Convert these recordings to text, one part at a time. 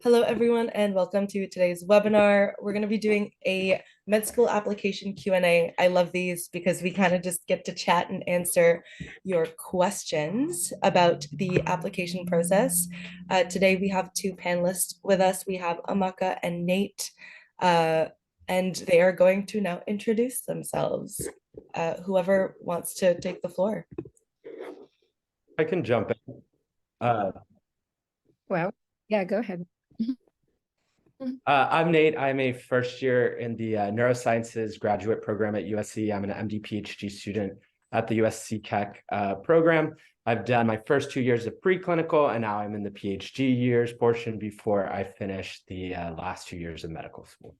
Hello, everyone, and welcome to today's webinar. We're going to be doing a med school application Q&A. I love these because we kind of just get to chat and answer your questions about the application process. Today, we have two panelists with us. We have Amaka and Nate, and they are going to now introduce themselves. Whoever wants to take the floor. I can jump in. Well, yeah, go ahead. I'm Nate. I'm a first year in the neurosciences graduate program at USC. I'm an MD-PhD student at the USC Keck program. I've done my first 2 years of preclinical, and now I'm in the PhD years portion before I finish the last 2 years of medical school.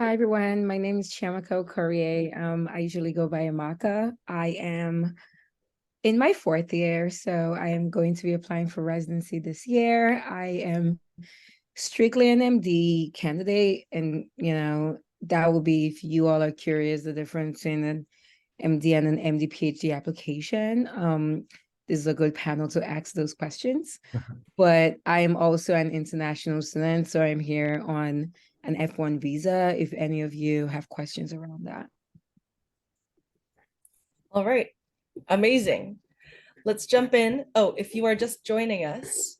Hi, everyone. My name is Chiamaka Okorie. I usually go by Amaka. I am in my fourth year, so I am going to be applying for residency this year. I am strictly an MD candidate, and that would be, if you all are curious, the difference in an MD and an MD PhD application. This is a good panel to ask those questions. But I am also an international student, so I'm here on an F1 visa, if any of you have questions around that. All right. Amazing. Let's jump in. Oh, if you are just joining us,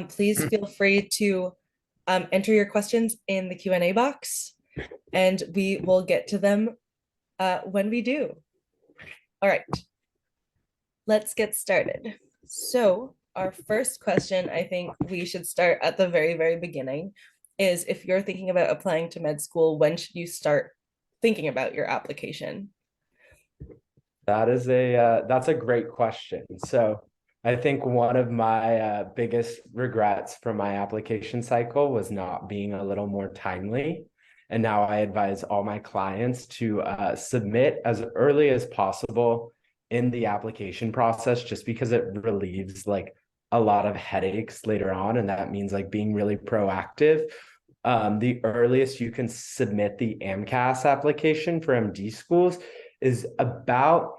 please feel free to enter your questions in the Q&A box, and we will get to them when we do. All right, let's get started. So our first question, I think we should start at the very, very beginning, is if you're thinking about applying to med school, when should you start thinking about your application? That's a great question. So I think one of my biggest regrets from my application cycle was not being a little more timely. And now I advise all my clients to submit as early as possible in the application process, just because it relieves like a lot of headaches later on. And that means like being really proactive. The earliest you can submit the AMCAS application for MD schools is about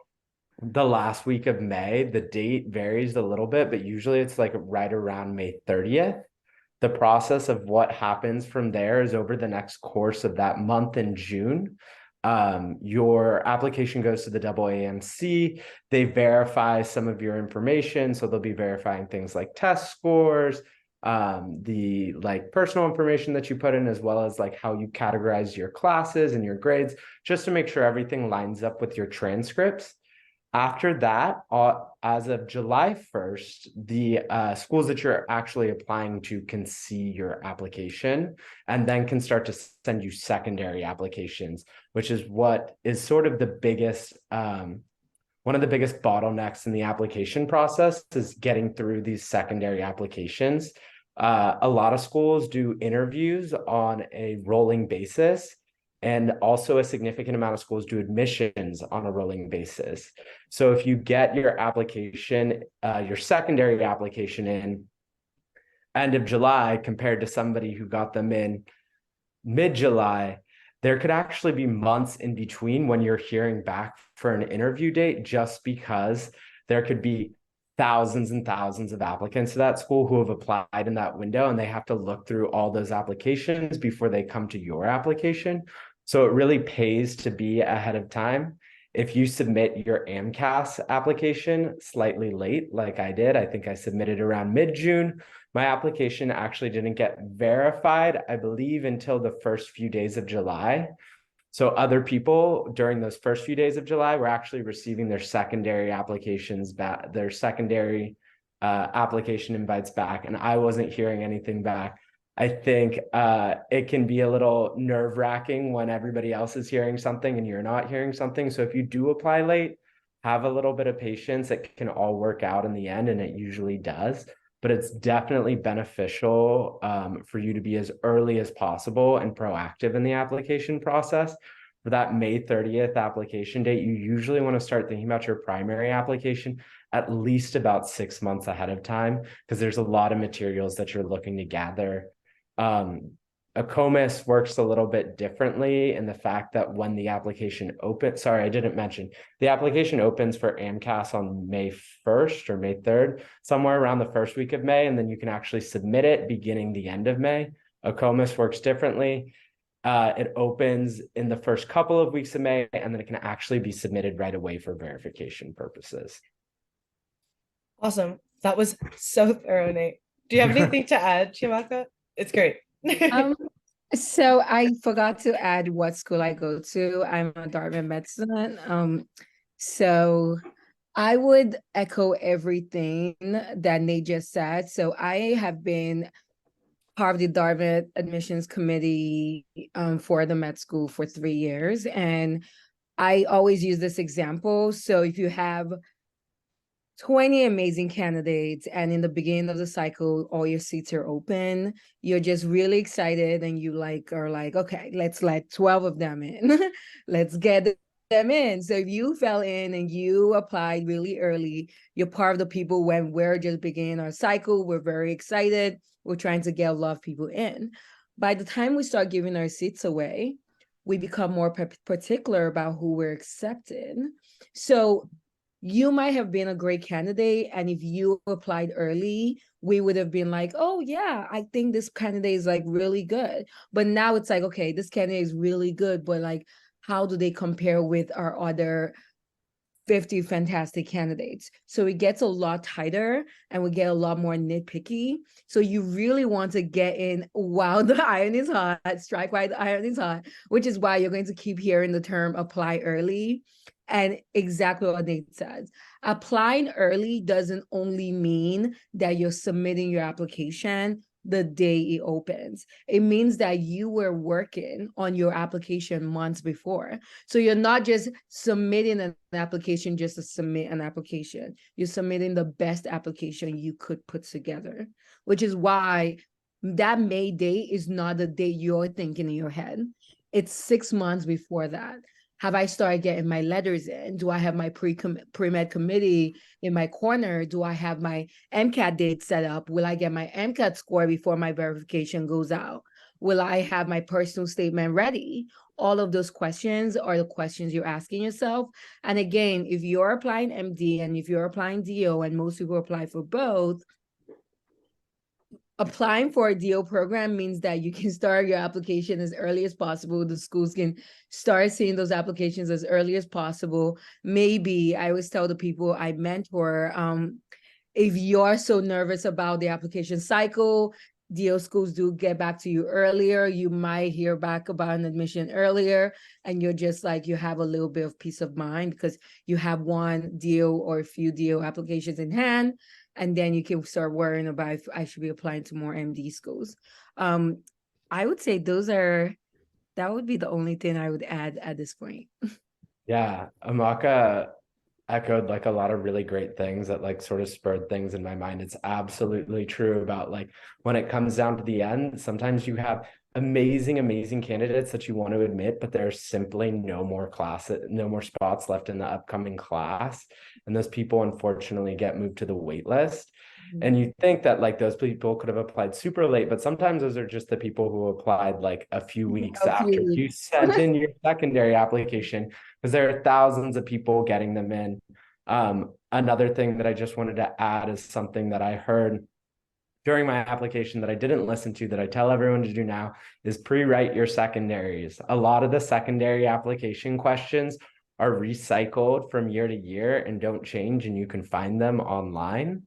the last week of May. The date varies a little bit, but usually it's like right around May 30th. The process of what happens from there is over the next course of that month in June. Your application goes to the AAMC. They verify some of your information. So they'll be verifying things like test scores, the like personal information that you put in, as well as like how you categorize your classes and your grades, just to make sure everything lines up with your transcripts. After that, as of July 1st, the schools that you're actually applying to can see your application and then can start to send you secondary applications, which is what is sort of the biggest, one of the biggest bottlenecks in the application process is getting through these secondary applications. A lot of schools do interviews on a rolling basis, and also a significant amount of schools do admissions on a rolling basis. So if you get your application, your secondary application in end of July compared to somebody who got them in mid-July, there could actually be months in between when you're hearing back for an interview date, just because there could be thousands and thousands of applicants to that school who have applied in that window, and they have to look through all those applications before they come to your application. So it really pays to be ahead of time. If you submit your AMCAS application slightly late, like I did, I think I submitted around mid-June. My application actually didn't get verified, I believe, until the first few days of July. So other people during those first few days of July were actually receiving their secondary applications back, their secondary application invites back, and I wasn't hearing anything back. I think it can be a little nerve-wracking when everybody else is hearing something and you're not hearing something. So if you do apply late, have a little bit of patience. It can all work out in the end, and it usually does. But it's definitely beneficial for you to be as early as possible and proactive in the application process. For that May 30th application date, you usually want to start thinking about your primary application at least about 6 months ahead of time, because there's a lot of materials that you're looking to gather. ACOMIS works a little bit differently in the fact that when the application opens, sorry, I didn't mention, the application opens for AMCAS on May 1st or May 3rd, somewhere around the first week of May, and then you can actually submit it beginning the end of May. ACOMIS works differently. It opens in the first couple of weeks of May, and then it can actually be submitted right away for verification purposes. Awesome. That was so thorough, Nate. Do you have anything to add, Chiamaka? It's great. So I forgot to add what school I go to. I'm a Dartmouth medicine. So I would echo everything that Nate just said. So I have been part of the Dartmouth admissions committee for the med school for 3 years. And I always use this example. So if you have 20 amazing candidates and in the beginning of the cycle all your seats are open, you're just really excited and you are like, okay, let's let 12 of them in. Let's get them in. So if you fell in and you applied really early, you're part of the people when we're just beginning our cycle, we're very excited, we're trying to get a lot of people in. By the time we start giving our seats away, we become more particular about who we're accepting. So you might have been a great candidate, and if you applied early, we would have been like, oh yeah, I think this candidate is like really good. But now it's like, okay, this candidate is really good, but like, how do they compare with our other 50 fantastic candidates? So it gets a lot tighter and we get a lot more nitpicky. So you really want to get in while the iron is hot, strike while the iron is hot, which is why you're going to keep hearing the term apply early. And exactly what Nate says, applying early doesn't only mean that you're submitting your application the day it opens. It means that you were working on your application months before. So you're not just submitting an application just to submit an application. You're submitting the best application you could put together, which is why that May date is not the date you're thinking in your head. It's 6 months before that. Have I started getting my letters in? Do I have my pre-med committee in my corner? Do I have my MCAT date set up? Will I get my MCAT score before my verification goes out? Will I have my personal statement ready? All of those questions are the questions you're asking yourself. And again, if you're applying MD and if you're applying DO, and most people apply for both, applying for a DO program means that you can start your application as early as possible. The schools can start seeing those applications as early as possible. Maybe I always tell the people I mentor, if you're so nervous about the application cycle, DO schools do get back to you earlier. You might hear back about an admission earlier, and you're just like, you have a little bit of peace of mind because you have one DO or a few DO applications in hand. And then you can start worrying about if I should be applying to more MD schools. I would say that would be the only thing I would add at this point. Yeah, Amaka echoed like a lot of really great things that like sort of spurred things in my mind. It's absolutely true about like when it comes down to the end, sometimes you have amazing candidates that you want to admit, but there's simply no more spots left in the upcoming class. And those people unfortunately get moved to the wait list. And you think that like those people could have applied super late, but sometimes those are just the people who applied like a few weeks after you sent in your secondary application, because there are thousands of people getting them in. Another thing that I just wanted to add is something that I heard during my application that I didn't listen to, that I tell everyone to do now, is pre-write your secondaries. A lot of the secondary application questions are recycled from year to year and don't change, and you can find them online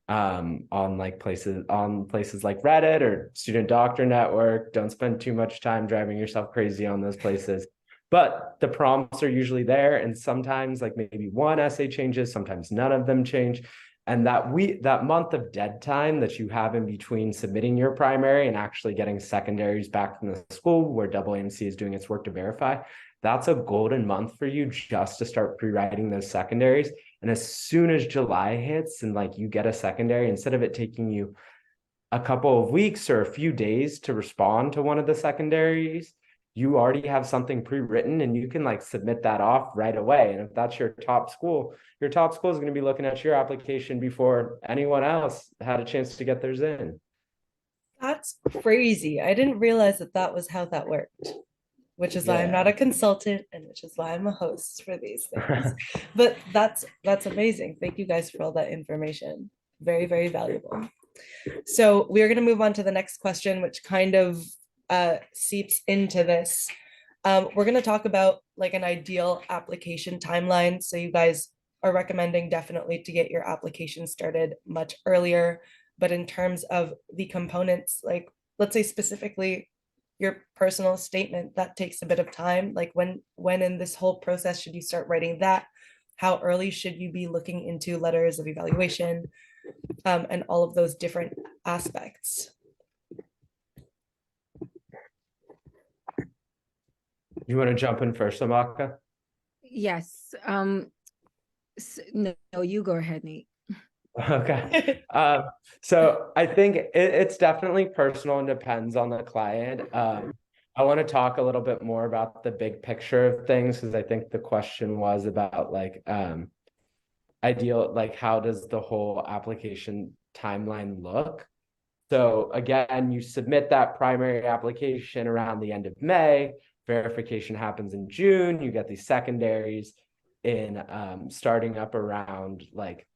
on places like Reddit or Student Doctor Network. Don't spend too much time driving yourself crazy on those places. But the prompts are usually there, and sometimes like maybe one essay changes, sometimes none of them change. And that month of dead time that you have in between submitting your primary and actually getting secondaries back from the school where AAMC is doing its work to verify, that's a golden month for you just to start pre-writing those secondaries. And as soon as July hits and like you get a secondary, instead of it taking you a couple of weeks or a few days to respond to one of the secondaries, you already have something pre-written and you can like submit that off right away. And if that's your top school is going to be looking at your application before anyone else had a chance to get theirs in. That's crazy. I didn't realize that that was how that worked, which is why I'm not Yeah. a consultant and which is why I'm a host for these things. But that's amazing. Thank you guys for all that information. Very, very valuable. So we're going to move on to the next question, which kind of seeps into this. We're going to talk about like an ideal application timeline. So you guys are recommending definitely to get your application started much earlier. But in terms of the components, like let's say specifically your personal statement, that takes a bit of time. Like when in this whole process should you start writing that? How early should you be looking into letters of evaluation, and all of those different aspects? You want to jump in first, Amaka? Yes. No, you go ahead, Nate. Okay. So I think it's definitely personal and depends on the client. I want to talk a little bit more about the big picture of things because I think the question was about like ideal, like how does the whole application timeline look? So again, you submit that primary application around the end of May. Verification happens in June. You get these secondaries in starting up around like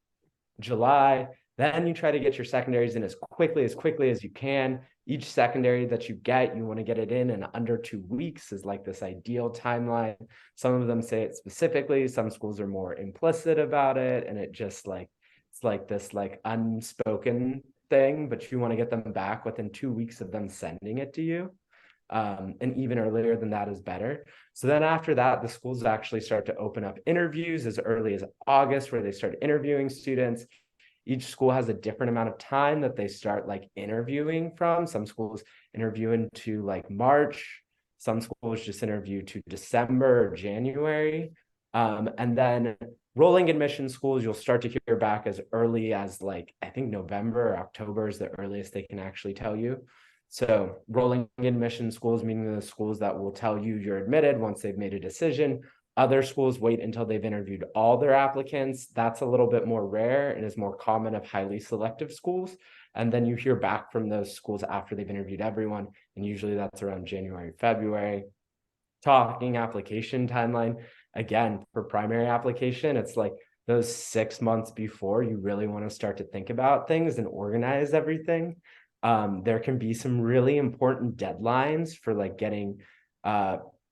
July. Then you try to get your secondaries in as quickly as you can. Each secondary that you get, you want to get it in under 2 weeks is like this ideal timeline. Some of them say it specifically. Some schools are more implicit about it. And it just like, it's like this like unspoken thing, but you want to get them back within 2 weeks of them sending it to you. And even earlier than that is better. So then after that, the schools actually start to open up interviews as early as August, where they start interviewing students. Each school has a different amount of time that they start like interviewing from. Some schools interview into like March. Some schools just interview to December or January. And then rolling admission schools, you'll start to hear back as early as like, I think November or October is the earliest they can actually tell you. So rolling admission schools, meaning the schools that will tell you you're admitted once they've made a decision. Other schools wait until they've interviewed all their applicants. That's a little bit more rare and is more common of highly selective schools. And then you hear back from those schools after they've interviewed everyone. And usually that's around January, February. Talking application timeline, again, for primary application, it's like those 6 months before you really want to start to think about things and organize everything. There can be some really important deadlines for like getting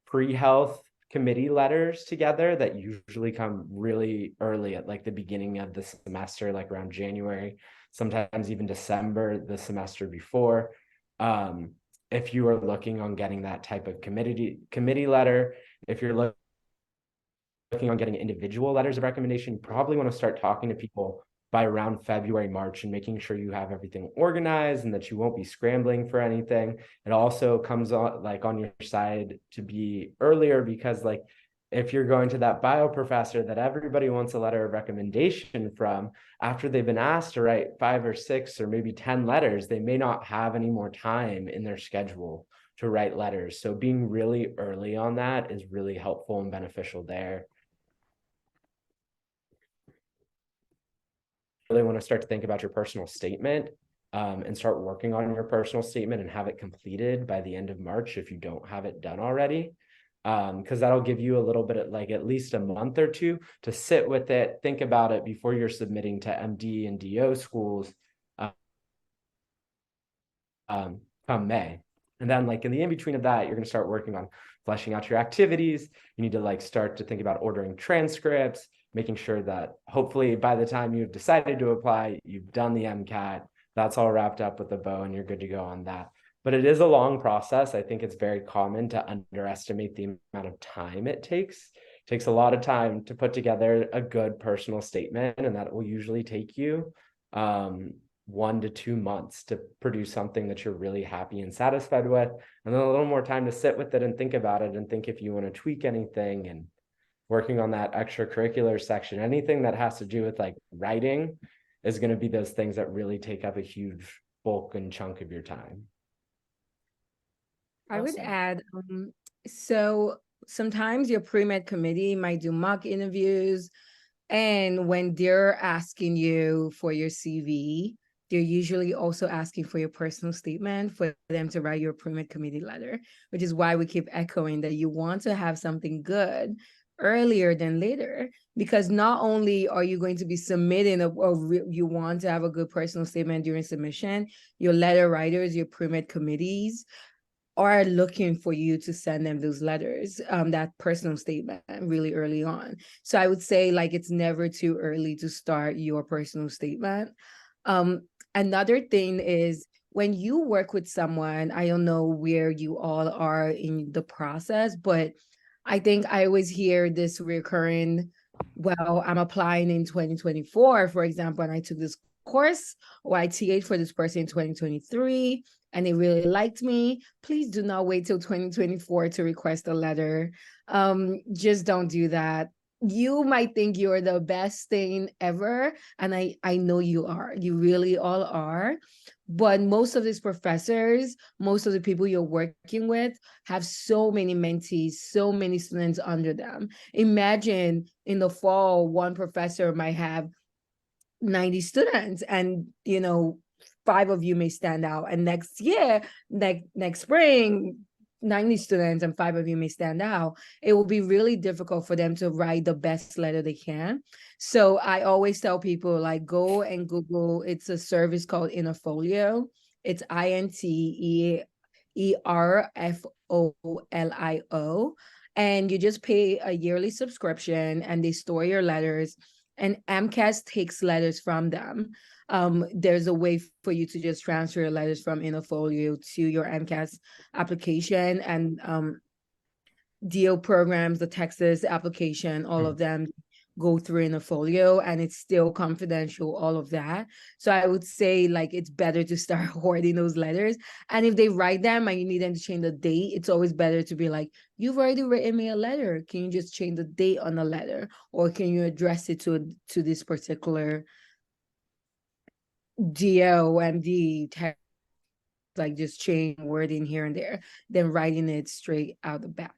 pre-health committee letters together that usually come really early at like the beginning of the semester, like around January, sometimes even December, the semester before. If you are looking on getting that type of committee letter, if you're looking on getting individual letters of recommendation, you probably want to start talking to people by around February, March, and making sure you have everything organized and that you won't be scrambling for anything. It also comes on like on your side to be earlier because like if you're going to that bio professor that everybody wants a letter of recommendation from, after they've been asked to write 5 or 6 or maybe 10 letters, they may not have any more time in their schedule to write letters. So being really early on that is really helpful and beneficial there. Really want to start to think about your personal statement and start working on your personal statement and have it completed by the end of March if you don't have it done already. Because that'll give you a little bit of like at least a month or two to sit with it, think about it before you're submitting to MD and DO schools come May. And then like in the in-between of that, you're going to start working on fleshing out your activities. You need to like start to think about ordering transcripts, making sure that hopefully by the time you've decided to apply, you've done the MCAT, that's all wrapped up with a bow and you're good to go on that. But it is a long process. I think it's very common to underestimate the amount of time it takes. It takes a lot of time to put together a good personal statement, and that will usually take you 1 to 2 months to produce something that you're really happy and satisfied with, and then a little more time to sit with it and think about it and think if you want to tweak anything and working on that extracurricular section. Anything that has to do with like writing is going to be those things that really take up a huge bulk and chunk of your time. I would add, so sometimes your pre-med committee might do mock interviews, and when they're asking you for your CV, they're usually also asking for your personal statement for them to write your appointment committee letter, which is why we keep echoing that you want to have something good earlier than later, because not only are you going to be submitting you want to have a good personal statement during submission, your letter writers, your appointment committees are looking for you to send them those letters, that personal statement really early on. So I would say like it's never too early to start your personal statement. Another thing is when you work with someone, I don't know where you all are in the process, but I think I always hear this recurring, well, I'm applying in 2024, for example, and I took this course or I TA'd for this person in 2023 and they really liked me. Please do not wait till 2024 to request a letter. Just don't do that. You might think you're the best thing ever, and I know you are. You really all are. But most of these professors, most of the people you're working with have so many mentees, so many students under them. Imagine in the fall, one professor might have 90 students and, 5 of you may stand out. And next year, next spring, 90 students and 5 of you may stand out. It will be really difficult for them to write the best letter they can. So I always tell people, like, go and Google. It's a service called Interfolio. It's INTERFOLIO. And you just pay a yearly subscription and they store your letters. And AMCAS takes letters from them. There's a way for you to just transfer your letters from Interfolio to your AMCAS application, and DO programs, the Texas application, all of them go through Interfolio, and it's still confidential, all of that. So I would say like it's better to start hoarding those letters. And if they write them and you need them to change the date, it's always better to be like, you've already written me a letter. Can you just change the date on the letter? Or can you address it to this particular DOMD text, like just change wording here and there, then writing it straight out the back.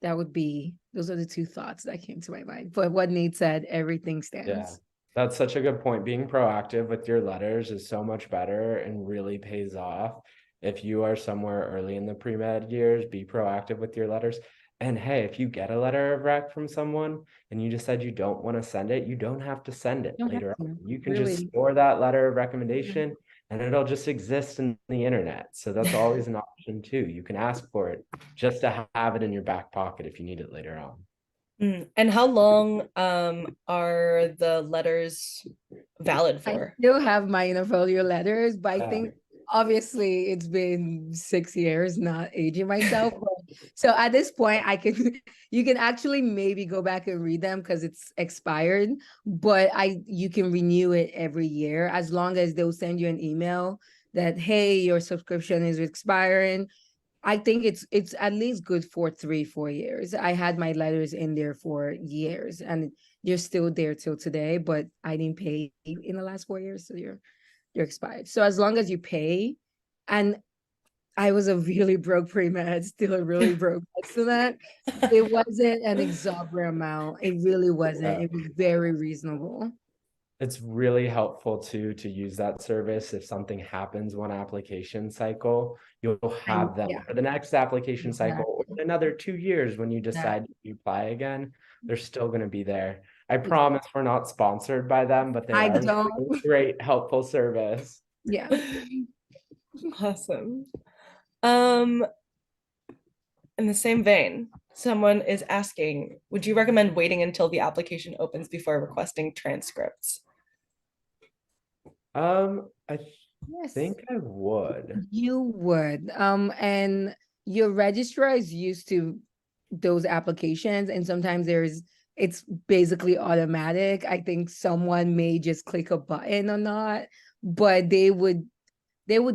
Those are the 2 thoughts that came to my mind. But what Nate said, everything stands. Yeah, that's such a good point. Being proactive with your letters is so much better and really pays off. If you are somewhere early in the pre-med years, be proactive with your letters. And hey, if you get a letter of rec from someone and you decide you don't want to send it, you don't have to send it later on. You can just store that letter of recommendation and it'll just exist in the internet. So that's always an option too. You can ask for it just to have it in your back pocket if you need it later on. And how long are the letters valid for? I still have my Interfolio letters, but I think obviously it's been 6 years, not aging myself. So at this point, you can actually maybe go back and read them because it's expired, but you can renew it every year as long as they'll send you an email that, hey, your subscription is expiring. I think it's at least good for 3-4 years. I had my letters in there for years and you're still there till today, but I didn't pay in the last 4 years, so you're expired. So as long as you pay, and I was a really broke pre-med, still a really broke student. It wasn't an exorbitant amount. It really wasn't. It was very reasonable. It's really helpful to use that service. If something happens one application cycle, you'll have them for the next application cycle or another 2 years when you decide to apply again. They're still going to be there. I promise we're not sponsored by them, but they are a great, helpful service. Yeah. Awesome. In the same vein, someone is asking, would you recommend waiting until the application opens before requesting transcripts? I think I would. You would. And your registrar is used to those applications, and sometimes it's basically automatic. I think someone may just click a button or not, but they would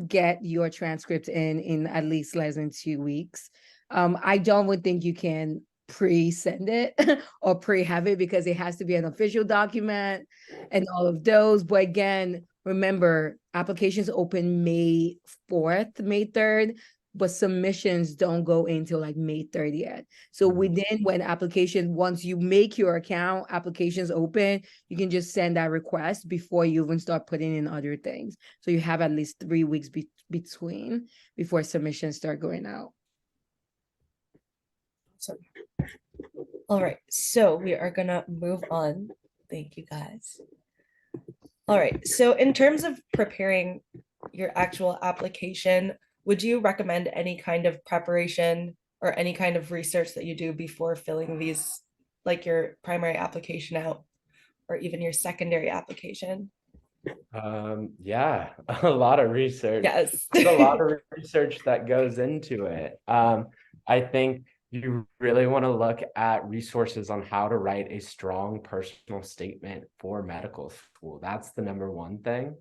get your transcript in at least less than 2 weeks. I don't think you can pre-send it or pre-have it because it has to be an official document and all of those. But again, remember, applications open May 4th, May 3rd. but submissions don't go until like May 30th. So within when application, once you make your account, applications open, you can just send that request before you even start putting in other things. So you have at least 3 weeks between before submissions start going out. So, all right, so we are gonna move on. Thank you guys. All right, so in terms of preparing your actual application, would you recommend any kind of preparation or any kind of research that you do before filling these, like your primary application out, or even your secondary application? Yeah, a lot of research. Yes. There's a lot of research that goes into it. I think you really want to look at resources on how to write a strong personal statement for medical school. That's the number one thing.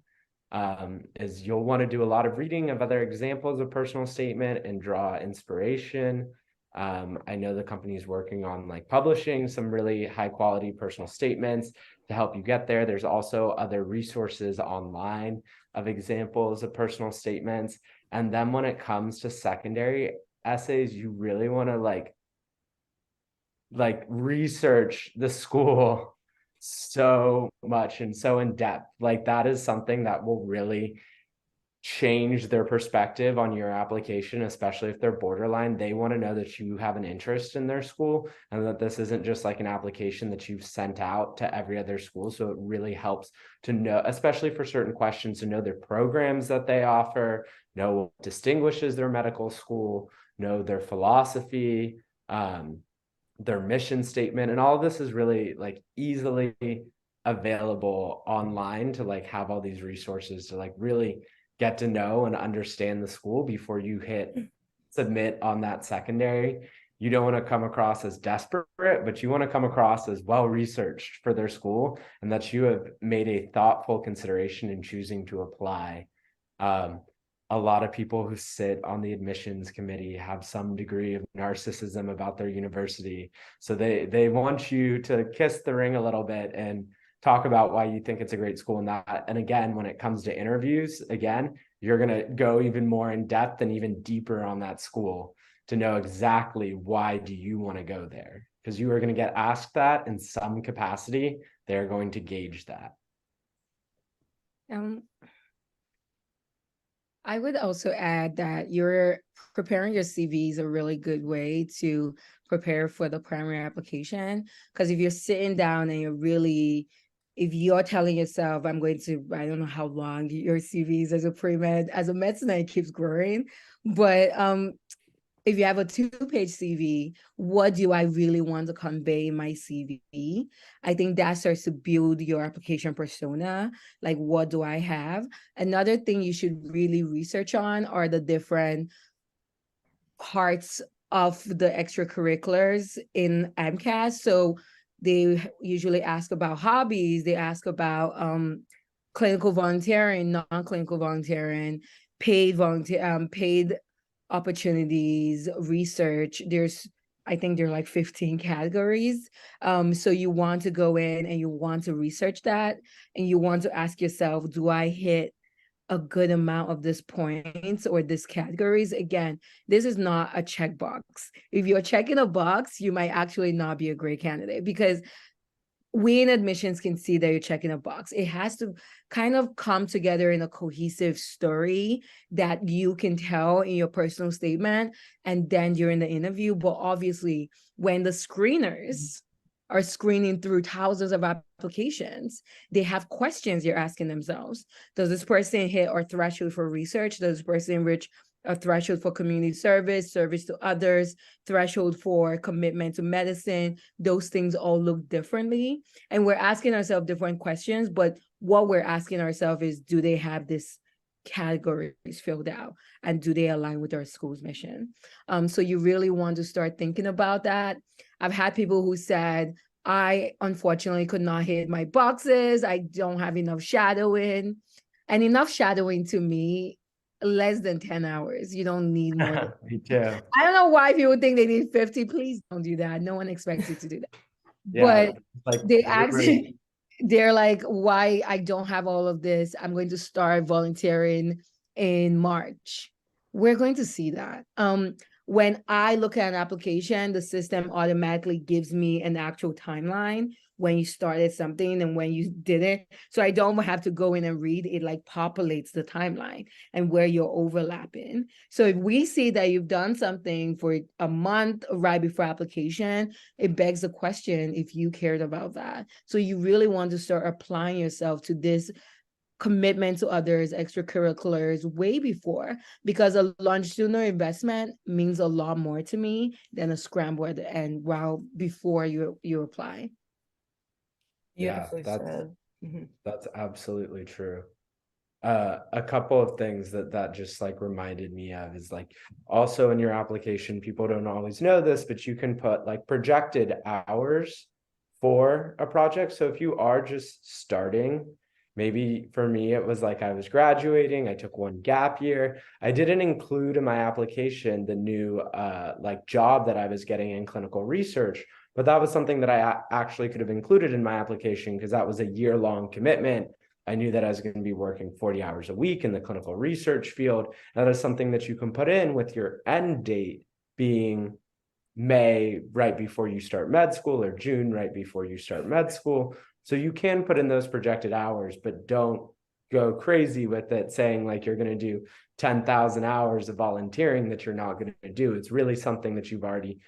Is you'll want to do a lot of reading of other examples of personal statement and draw inspiration. I know the company is working on like publishing some really high quality personal statements to help you get there. There's also other resources online of examples of personal statements. And then when it comes to secondary essays, you really want to like research the school so much and so in depth. Like that is something that will really change their perspective on your application, especially if they're borderline. They want to know that you have an interest in their school and that this isn't just like an application that you've sent out to every other school. So it really helps to know, especially for certain questions, to know their programs that they offer, know what distinguishes their medical school, know their philosophy, their mission statement. And all of this is really like easily available online to like have all these resources to like really get to know and understand the school before you hit submit on that secondary. You don't want to come across as desperate, but you want to come across as well-researched for their school and that you have made a thoughtful consideration in choosing to apply. A lot of people who sit on the admissions committee have some degree of narcissism about their university. So they want you to kiss the ring a little bit and talk about why you think it's a great school and that. And again, when it comes to interviews, again, you're going to go even more in depth and even deeper on that school to know exactly why do you want to go there, because you are going to get asked that in some capacity. They're going to gauge that. I would also add that you're preparing your CV is a really good way to prepare for the primary application. Because if you're sitting down and if you're telling yourself, I'm going to, I don't know how long your CV is as a pre-med, as a medicine, it keeps growing. But if you have a 2-page CV, what do I really want to convey in my CV? I think that starts to build your application persona. Like, what do I have? Another thing you should really research on are the different parts of the extracurriculars in MCAS. So they usually ask about hobbies. They ask about clinical volunteering, non-clinical volunteering, paid opportunities, research. I think there are like 15 categories. So you want to go in and you want to research that, and you want to ask yourself, do I hit a good amount of this points or this categories? Again, this is not a checkbox. If you're checking a box, you might actually not be a great candidate, because we in admissions can see that you're checking a box. It has to kind of come together in a cohesive story that you can tell in your personal statement and then during the interview. But obviously, when the screeners are screening through thousands of applications, they have questions they're asking themselves. Does this person hit our threshold for research? Does this person reach a threshold for community service, service to others, threshold for commitment to medicine? Those things all look differently. And we're asking ourselves different questions, but what we're asking ourselves is, do they have this categories filled out, and do they align with our school's mission? So you really want to start thinking about that. I've had people who said, I unfortunately could not hit my boxes. I don't have enough shadowing. And enough shadowing to me, less than 10 hours. You don't need more. Me too. I don't know why people think they need 50. Please don't do that. No one expects you to do that. Yeah, But like they actually, they're like, why I don't have all of this? I'm going to start volunteering in March. We're going to see that. When I look at an application, the system automatically gives me an actual timeline when you started something and when you did it. So I don't have to go in and read. It like populates the timeline and where you're overlapping. So if we see that you've done something for a month right before application, it begs the question if you cared about that. So you really want to start applying yourself to this commitment to others, extracurriculars way before, because a longitudinal investment means a lot more to me than a scramble at the end while before you apply. Beautifully Yeah, said. Mhm. that's absolutely true. A couple of things that just like reminded me of is like also in your application, people don't always know this, but you can put like projected hours for a project. So if you are just starting, maybe for me, it was like I was graduating, I took one gap year. I didn't include in my application the new like job that I was getting in clinical research, but that was something that I actually could have included in my application because that was a year-long commitment. I knew that I was going to be working 40 hours a week in the clinical research field. That is something that you can put in with your end date being May right before you start med school or June right before you start med school. So you can put in those projected hours, but don't go crazy with it saying like you're going to do 10,000 hours of volunteering that you're not going to do. It's really something that you've already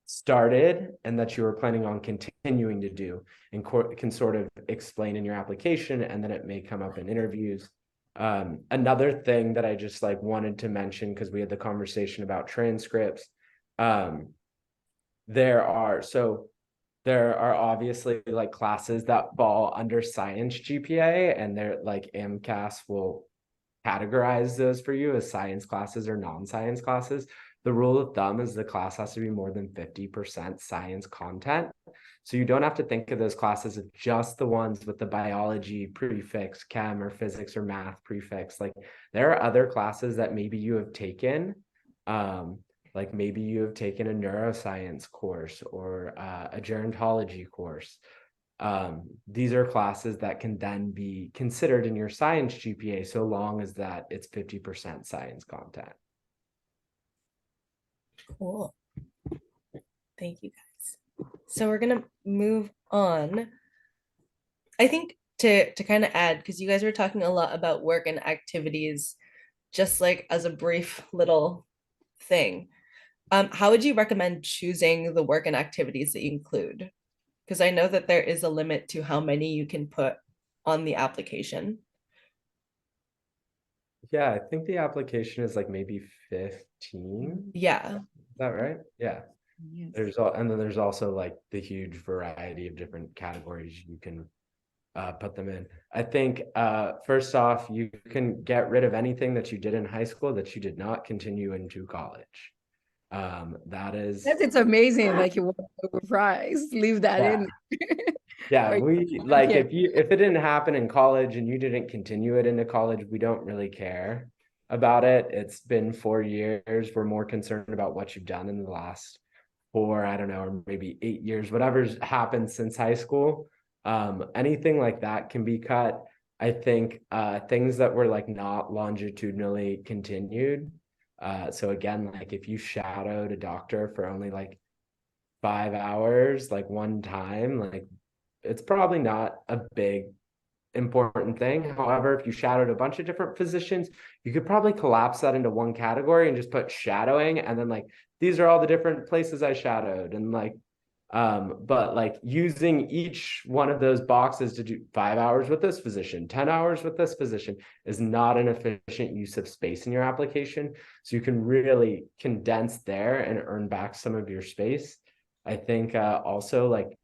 started and that you were planning on continuing to do and can sort of explain in your application, and then it may come up in interviews. Another thing that I just like wanted to mention, because we had the conversation about transcripts, there are obviously like classes that fall under science GPA, and they're like AMCAS will categorize those for you as science classes or non-science classes. The rule of thumb is the class has to be more than 50% science content. So you don't have to think of those classes as just the ones with the biology prefix, chem or physics or math prefix. Like there are other classes that maybe you have taken, like maybe you have taken a neuroscience course or a gerontology course. These are classes that can then be considered in your science GPA so long as that it's 50% science content. Cool. Thank you guys. So we're gonna move on. I think to kind of add, because you guys were talking a lot about work and activities, just like as a brief little thing. How would you recommend choosing the work and activities that you include? Because I know that there is a limit to how many you can put on the application. Yeah, I think the application is like maybe 15. Yeah. Is that right? Yeah. Yes. And then there's also like the huge variety of different categories you can put them in. I think first off, you can get rid of anything that you did in high school that you did not continue into college. It's amazing. Like you want a prize, leave that Yeah. in. Yeah, we like Yeah. if it didn't happen in college and you didn't continue it into college, we don't really care about it. It's been 4 years. We're more concerned about what you've done in the last 4, I don't know, or maybe 8 years, whatever's happened since high school. Anything like that can be cut. I think things that were like not longitudinally continued. So again, like if you shadowed a doctor for only like 5 hours, like one time, like it's probably not a big important thing. However, if you shadowed a bunch of different physicians, you could probably collapse that into one category and just put shadowing, and then like these are all the different places I shadowed, and like but like using each one of those boxes to do 5 hours with this physician, 10 hours with this physician is not an efficient use of space in your application. So you can really condense there and earn back some of your space. I think also like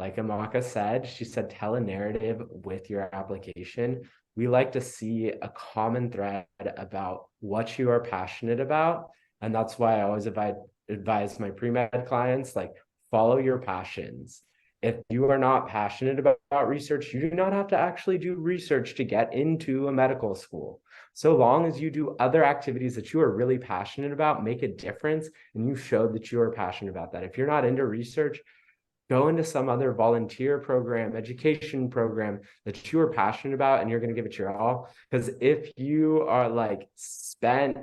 Amaka said, she said, tell a narrative with your application. We like to see a common thread about what you are passionate about. And that's why I always advise my pre-med clients, like follow your passions. If you are not passionate about research, you do not have to actually do research to get into a medical school. So long as you do other activities that you are really passionate about, make a difference, and you show that you are passionate about that. If you're not into research, go into some other volunteer program, education program that you are passionate about, and you're going to give it your all. Because if you are like spent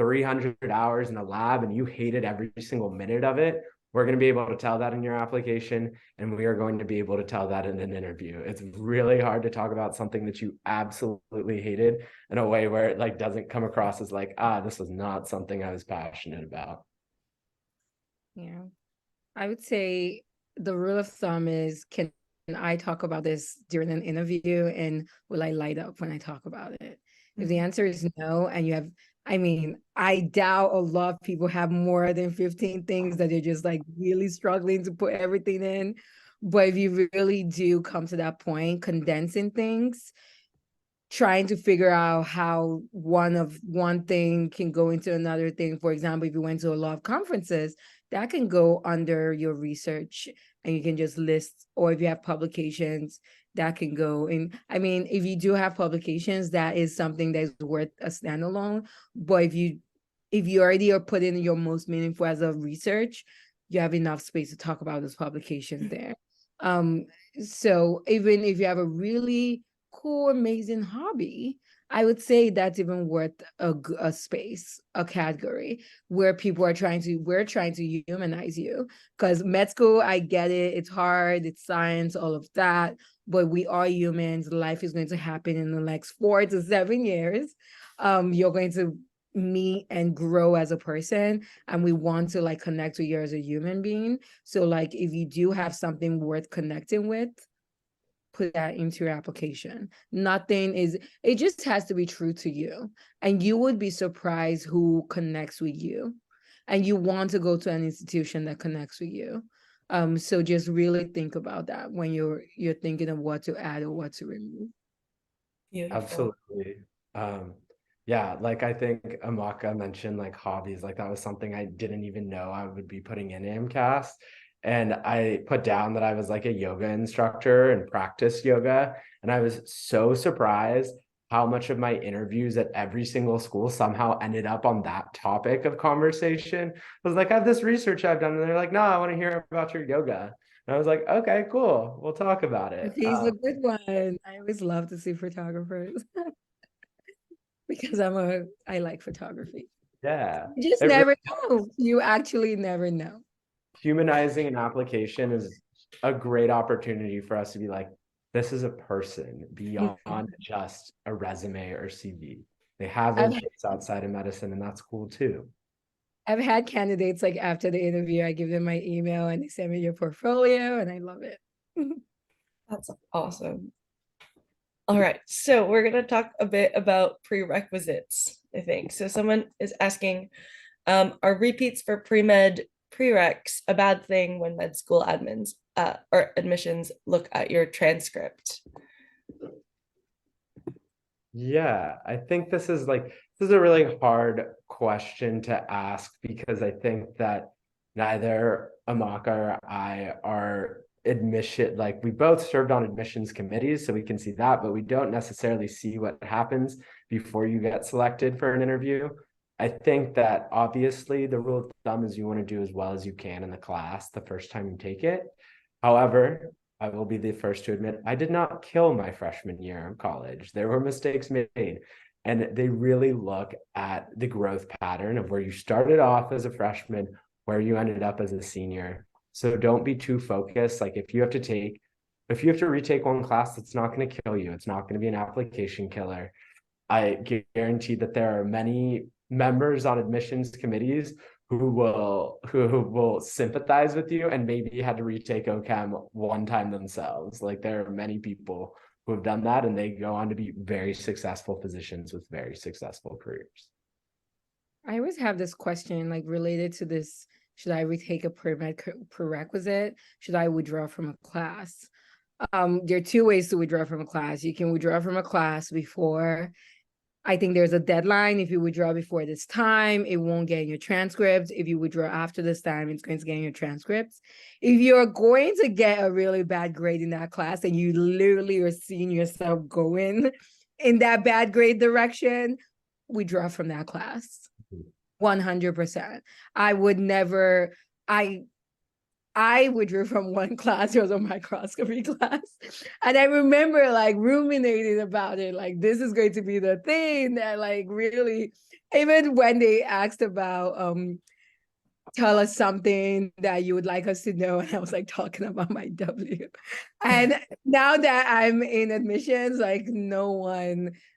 300 hours in a lab and you hated every single minute of it, we're going to be able to tell that in your application, and we are going to be able to tell that in an interview. It's really hard to talk about something that you absolutely hated in a way where it like doesn't come across as like, this was not something I was passionate about. Yeah. I would say the rule of thumb is, can I talk about this during an interview, and will I light up when I talk about it? If the answer is no, and you have, I mean, I doubt a lot of people have more than 15 things that they're just like really struggling to put everything in. But if you really do come to that point, condensing things, trying to figure out how one thing can go into another thing. For example, if you went to a lot of conferences, that can go under your research, and you can just list, or if you have publications, that can go in. I mean, if you do have publications, that is something that's worth a standalone. But if you already are putting your most meaningful as a research, you have enough space to talk about those publications there. So even if you have a really cool, amazing hobby, I would say that's even worth a space, a category where we're trying to humanize you. Because med school, I get it, it's hard, it's science, all of that, but we are humans. Life is going to happen in the next 4 to 7 years. You're going to meet and grow as a person, and we want to like connect with you as a human being. So like if you do have something worth connecting with, put that into your application. It just has to be true to you. And you would be surprised who connects with you. And you want to go to an institution that connects with you. So just really think about that when you're thinking of what to add or what to remove. Beautiful. Absolutely. Yeah, like I think Amaka mentioned like hobbies, like that was something I didn't even know I would be putting in AMCAS. And I put down that I was like a yoga instructor and practice yoga. And I was so surprised how much of my interviews at every single school somehow ended up on that topic of conversation. I was like, I have this research I've done. And they're like, no, I want to hear about your yoga. And I was like, okay, cool. We'll talk about it. He's a good one. I always love to see photographers because I like photography. Yeah. You just never know. You actually never know. Humanizing an application is a great opportunity for us to be like, this is a person beyond just a resume or CV. They have interests outside of medicine, and that's cool too. I've had candidates like after the interview, I give them my email and they send me your portfolio, and I love it. That's awesome. All right, so we're going to talk a bit about prerequisites, I think. So someone is asking, are repeats for pre-med prereqs a bad thing when med school admins or admissions look at your transcript? Yeah, I think this is a really hard question to ask, because I think that neither Amaka or I are we both served on admissions committees, so we can see that, but we don't necessarily see what happens before you get selected for an interview. I think that obviously the rule of thumb is you want to do as well as you can in the class the first time you take it. However, I will be the first to admit I did not kill my freshman year of college. There were mistakes made, and they really look at the growth pattern of where you started off as a freshman, where you ended up as a senior. So don't be too focused. Like if you have to retake one class, that's not going to kill you. It's not going to be an application killer. I guarantee that there are many members on admissions committees who will sympathize with you and maybe had to retake OChem one time themselves. Like there are many people who have done that, and they go on to be very successful physicians with very successful careers. I always have this question like related to this. Should I retake a prerequisite? Should I withdraw from a class? There are 2 ways to withdraw from a class. You can withdraw from a class before, I think there's a deadline. If you withdraw before this time, it won't get in your transcripts. If you withdraw after this time, it's going to get in your transcripts. If you're going to get a really bad grade in that class and you literally are seeing yourself going in that bad grade direction, withdraw from that class. 100%. I would never, I withdrew from one class. It was a microscopy class. And I remember like ruminating about it, like this is going to be the thing that like really, even when they asked about tell us something that you would like us to know. And I was like talking about my W. And now that I'm in admissions, like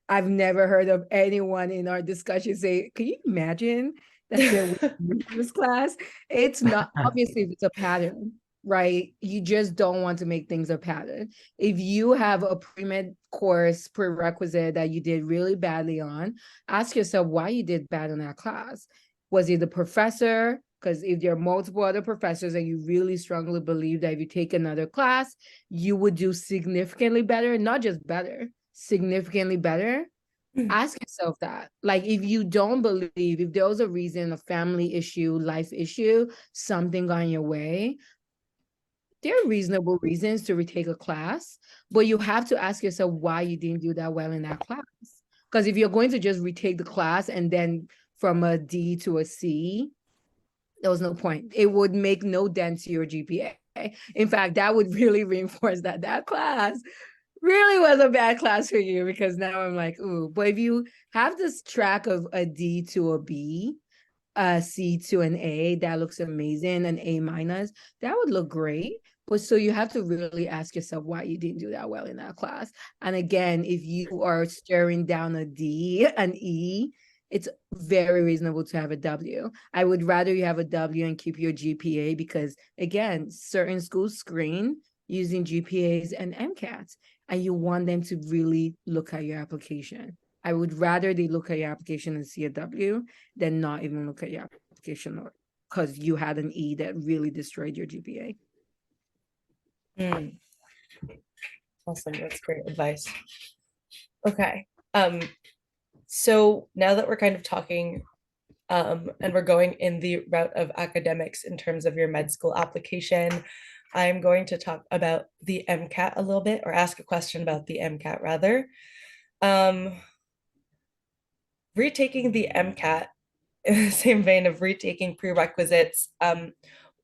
I've never heard of anyone in our discussion say, can you imagine that you're with this class? It's not, obviously, it's a pattern, right? You just don't want to make things a pattern. If you have a pre-med course prerequisite that you did really badly on, ask yourself why you did bad in that class. Was it the professor? Because if there are multiple other professors and you really strongly believe that if you take another class, you would do significantly better, not just better, significantly better, ask yourself that. Like, if you don't believe, if there was a reason, a family issue, life issue, something got in your way, there are reasonable reasons to retake a class, but you have to ask yourself why you didn't do that well in that class. Because if you're going to just retake the class and then from a D to a C, there was no point. It would make no dent to your GPA. In fact, that would really reinforce that class really was a bad class for you, because now I'm like, ooh. But if you have this track of a D to a B, a C to an A, that looks amazing, an A minus, that would look great. But so you have to really ask yourself why you didn't do that well in that class. And again, if you are staring down a D, an E, it's very reasonable to have a W. I would rather you have a W and keep your GPA, because again, certain schools screen using GPAs and MCATs, and you want them to really look at your application. I would rather they look at your application and see a W than not even look at your application because you had an E that really destroyed your GPA. Awesome. That's great advice. Okay. So now that we're kind of talking and we're going in the route of academics in terms of your med school application, I'm going to talk about the MCAT a little bit, or ask a question about the MCAT rather. Retaking the MCAT in the same vein of retaking prerequisites,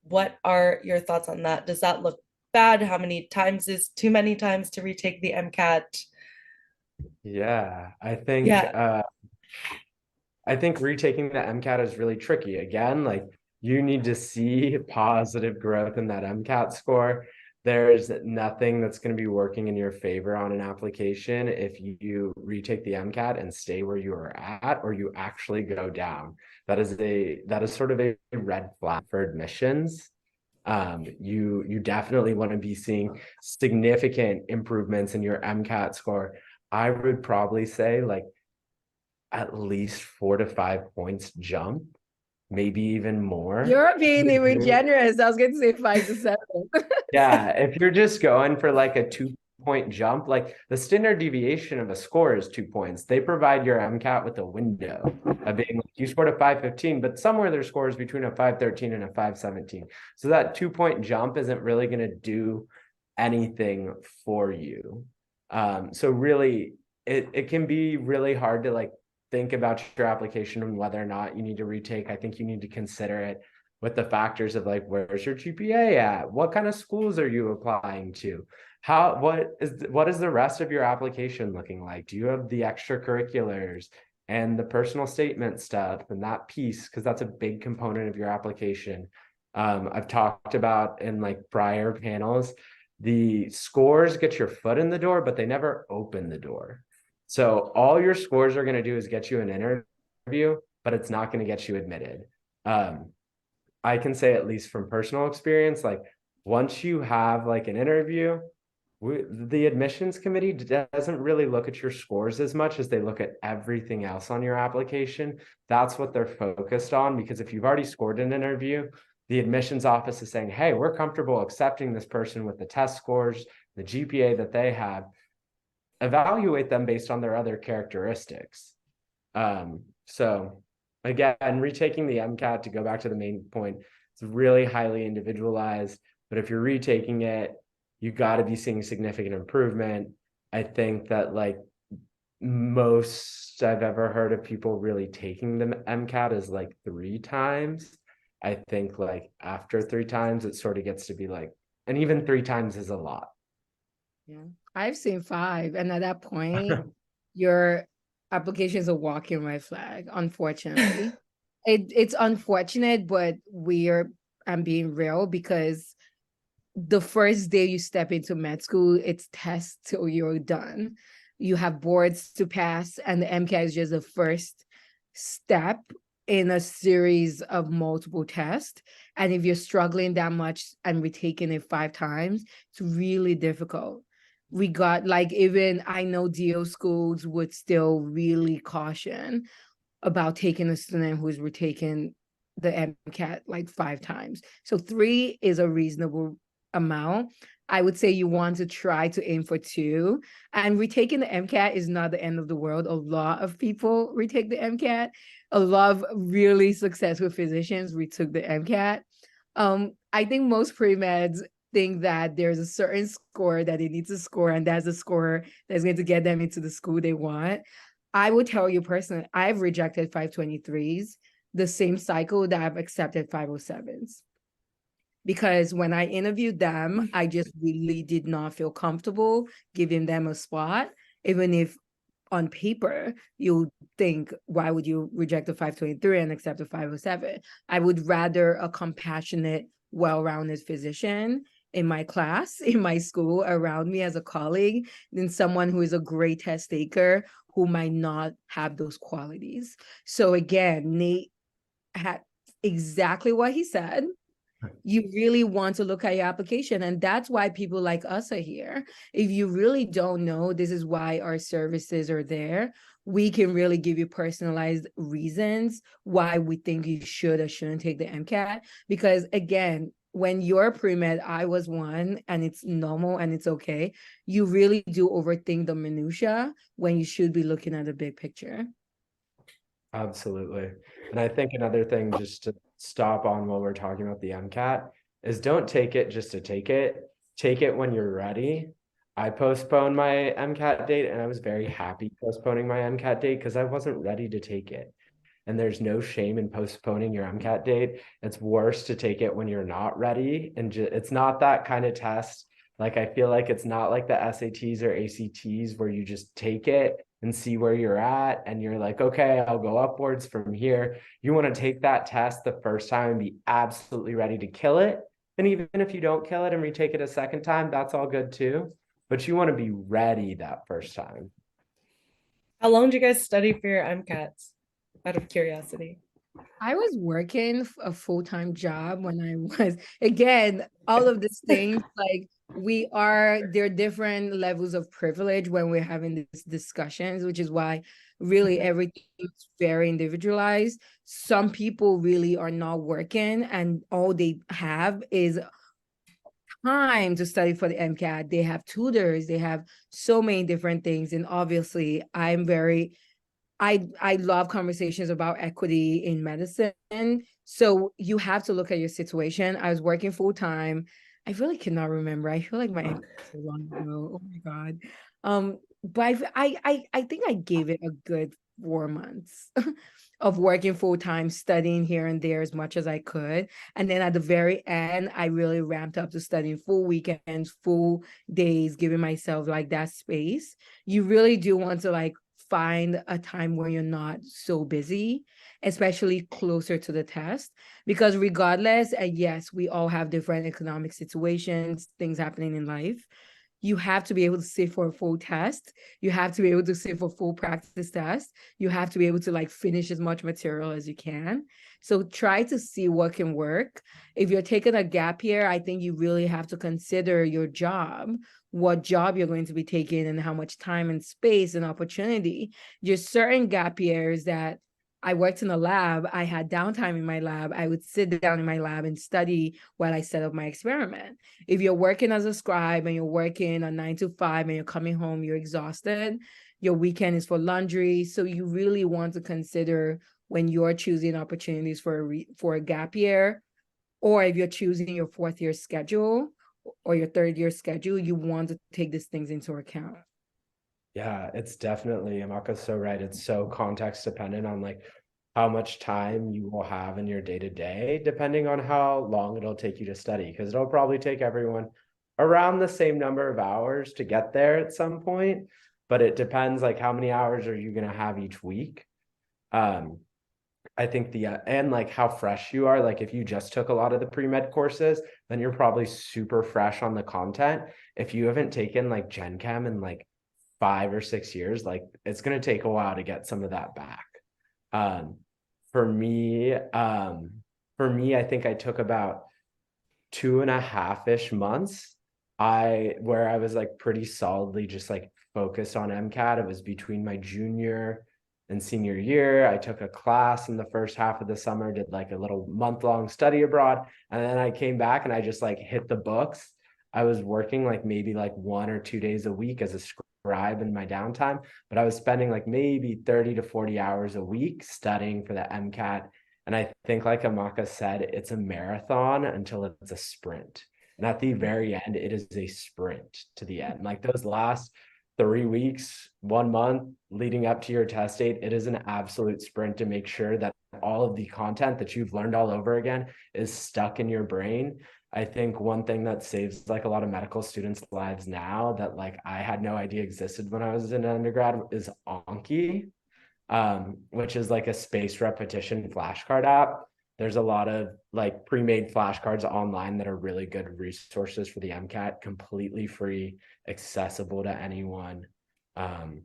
what are your thoughts on that? Does that look bad? How many times is too many times to retake the MCAT? Yeah, I think retaking the MCAT is really tricky. Again, like you need to see positive growth in that MCAT score. There's nothing that's going to be working in your favor on an application if you retake the MCAT and stay where you are at, or you actually go down. That is sort of a red flag for admissions. You definitely want to be seeing significant improvements in your MCAT score. I would probably say like at least 4 to 5 points jump, maybe even more. You're being even generous. I was going to say 5 to 7. Yeah, if you're just going for like a 2-point jump, like the standard deviation of a score is 2 points. They provide your MCAT with a window of being like, you scored a 515, but somewhere their score is between a 513 and a 517. So that 2-point jump isn't really going to do anything for you. So really, it can be really hard to like think about your application and whether or not you need to retake. I think you need to consider it with the factors of like, where's your GPA at? What kind of schools are you applying to? What is the rest of your application looking like? Do you have the extracurriculars and the personal statement stuff and that piece? Because that's a big component of your application. I've talked about in like prior panels, the scores get your foot in the door, but they never open the door. So all your scores are going to do is get you an interview, but it's not going to get you admitted. I can say, at least from personal experience, like once you have like an interview, the admissions committee doesn't really look at your scores as much as they look at everything else on your application. That's what they're focused on, because if you've already scored an interview, the admissions office is saying, hey, we're comfortable accepting this person with the test scores, the GPA that they have. Evaluate them based on their other characteristics. So again, retaking the MCAT, to go back to the main point, it's really highly individualized, but if you're retaking it, you got to be seeing significant improvement. I think that like most I've ever heard of people really taking the MCAT is like 3 times. I think like after 3 times, it sort of gets to be like, and even 3 times is a lot. Yeah, I've seen 5, and at that point, your application is a walking red flag, unfortunately. It's unfortunate, but I'm being real, because the first day you step into med school, it's tests till you're done. You have boards to pass, and the MCAT is just the first step in a series of multiple tests. And if you're struggling that much and retaking it 5 times, it's really difficult. We got like, even I know DO schools would still really caution about taking a student who's retaken the MCAT like 5 times. So 3 is a reasonable amount. I would say you want to try to aim for 2. And retaking the MCAT is not the end of the world. A lot of people retake the MCAT. A lot of really successful physicians retook the MCAT. I think most pre-meds think that there's a certain score that they need to score, and that's the score that's going to get them into the school they want. I will tell you personally, I've rejected 523s the same cycle that I've accepted 507s. Because when I interviewed them, I just really did not feel comfortable giving them a spot, even if on paper you think, why would you reject a 523 and accept a 507? I would rather a compassionate, well-rounded physician in my class, in my school, around me as a colleague, than someone who is a great test taker who might not have those qualities. So again, Nate had exactly what he said. You really want to look at your application, and that's why people like us are here. If you really don't know, this is why our services are there. We can really give you personalized reasons why we think you should or shouldn't take the MCAT. Because again, when you're pre-med, I was one, and it's normal and it's okay. You really do overthink the minutia when you should be looking at the big picture. Absolutely. And I think another thing, just to stop on while we're talking about the MCAT, is don't take it just to take it. Take it when you're ready. I postponed my MCAT date, and I was very happy postponing my MCAT date because I wasn't ready to take it. And there's no shame in postponing your MCAT date. It's worse to take it when you're not ready. And it's not that kind of test. Like, I feel like it's not like the SATs or ACTs where you just take it and see where you're at, and you're like, okay, I'll go upwards from here. You want to take that test the first time and be absolutely ready to kill it. And even if you don't kill it and retake it a second time, that's all good too. But you want to be ready that first time. How long did you guys study for your MCATs? Out of curiosity. I was working a full-time job when I was, again, all of these things, like there are different levels of privilege when we're having these discussions, which is why really everything is very individualized. Some people really are not working, and all they have is time to study for the MCAT. They have tutors, they have so many different things. And obviously I love conversations about equity in medicine. So you have to look at your situation. I was working full time. I really cannot remember. I feel like my MCAT was so long ago. Oh my God. But I think I gave it a good 4 months of working full time, studying here and there as much as I could. And then at the very end, I really ramped up to studying full weekends, full days, giving myself like that space. You really do want to like find a time where you're not so busy, especially closer to the test, because regardless, and yes, we all have different economic situations, things happening in life. You have to be able to sit for a full test. You have to be able to sit for full practice test. You have to be able to like finish as much material as you can. So try to see what can work. If you're taking a gap year, I think you really have to consider your job, what job you're going to be taking, and how much time and space and opportunity. There's certain gap years that I worked in a lab. I had downtime in my lab. I would sit down in my lab and study while I set up my experiment. If you're working as a scribe and you're working a 9 to 5 and you're coming home, you're exhausted, your weekend is for laundry. So you really want to consider when you're choosing opportunities for a gap year, or if you're choosing your 4th-year schedule or your 3rd-year schedule, you want to take these things into account. Yeah, it's definitely, Amaka's so right. It's so context dependent on like how much time you will have in your day-to-day, depending on how long it'll take you to study, because it'll probably take everyone around the same number of hours to get there at some point, but it depends like how many hours are you going to have each week. I think and like how fresh you are. Like if you just took a lot of the pre-med courses, then you're probably super fresh on the content. If you haven't taken like Gen Chem in like 5 or 6 years, like it's going to take a while to get some of that back. Um, for me, I think I took about 2.5-ish months. Where I was like pretty solidly just like focused on MCAT. It was between my junior and senior year. I took a class in the first half of the summer, did like a little month-long study abroad, and then I came back and I just like hit the books. I was working like maybe like 1 or 2 days a week as a scribe in my downtime, but I was spending like maybe 30 to 40 hours a week studying for the MCAT. And I think, like Amaka said, it's a marathon until it's a sprint. And at the very end, it is a sprint to the end. Like those last 3 weeks, 1 month leading up to your test date, it is an absolute sprint to make sure that all of the content that you've learned all over again is stuck in your brain. I think one thing that saves like a lot of medical students' lives now that like I had no idea existed when I was in undergrad is Anki, which is like a spaced repetition flashcard app. There's a lot of like pre-made flashcards online that are really good resources for the MCAT, completely free, accessible to anyone. And